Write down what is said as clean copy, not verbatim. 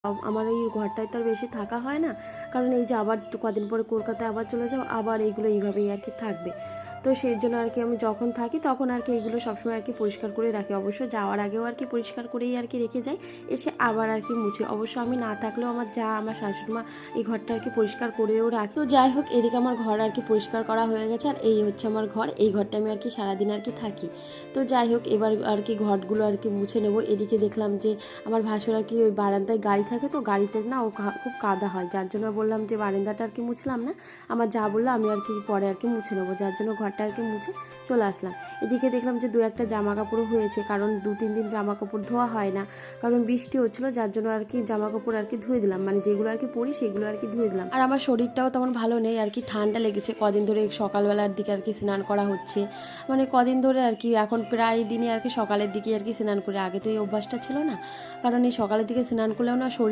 আমার এই ঘরটায় তো আর বেশি থাকা হয় না, কারণ এই যে আবার কদিন পরে কলকাতায় আবার চলে যাবো, আবার এইগুলো এইভাবেই আর কি থাকবে। তো সেই জন্য আর কি আমি যখন থাকি তখন আর কি এইগুলো সবসময় আর কি পরিষ্কার করে রাখি। অবশ্য যাওয়ার আগেও আর কি পরিষ্কার করেই আর কি রেখে যাই, এসে আবার আর কি মুছি। অবশ্য আমি না থাকলেও আমার যা, আমার শাশুড়ি মা এই ঘরটা আর কি পরিষ্কার করেও রাখি। তো যাই হোক, এদিকে আমার ঘর আর কি পরিষ্কার করা হয়ে গেছে, আর এই হচ্ছে আমার ঘর। এই ঘরটা আমি আর কি সারাদিন আর কি থাকি। তো যাই হোক, এবার আর কি ঘরগুলো আর কি মুছে নেবো। এদিকে দেখলাম যে আমার ভাসুর আর কি ওই বারান্দায় গাড়ি থাকে, তো গাড়িতে না ও খুব কাদা হয়, যার জন্য বললাম যে বারান্দাটা আর কি মুছলাম না। আমার যা বললো আমি আর কি পরে আর কি মুছে নেবো, যার জন্য ঘরটা আর কি মুছে চলে আসলাম। এদিকে দেখলাম যে 2-1টা জামা কাপড়ও হয়েছে, কারণ 2-3 দিন জামা কাপড় ধোয়া হয় না, কারণ বৃষ্টি হচ্ছিলো, যার জন্য আর কি জামা কাপড় আর কি ধুয়ে দিলাম, মানে যেগুলো আর কি পরি সেগুলো আর কি ধুয়ে দিলাম। আর আমার শরীরটাও তেমন ভালো নেই আর কি, ঠান্ডা লেগেছে কদিন ধরে, সকালবেলার দিকে আর কি স্নান করা হচ্ছে, মানে কদিন ধরে আর কি এখন প্রায় দিনই আর কি সকালের দিকে আর কি স্নান করি। আগে তো এই অভ্যাসটা ছিল না, কারণ এই সকালের দিকে স্নান করলেও না শরীর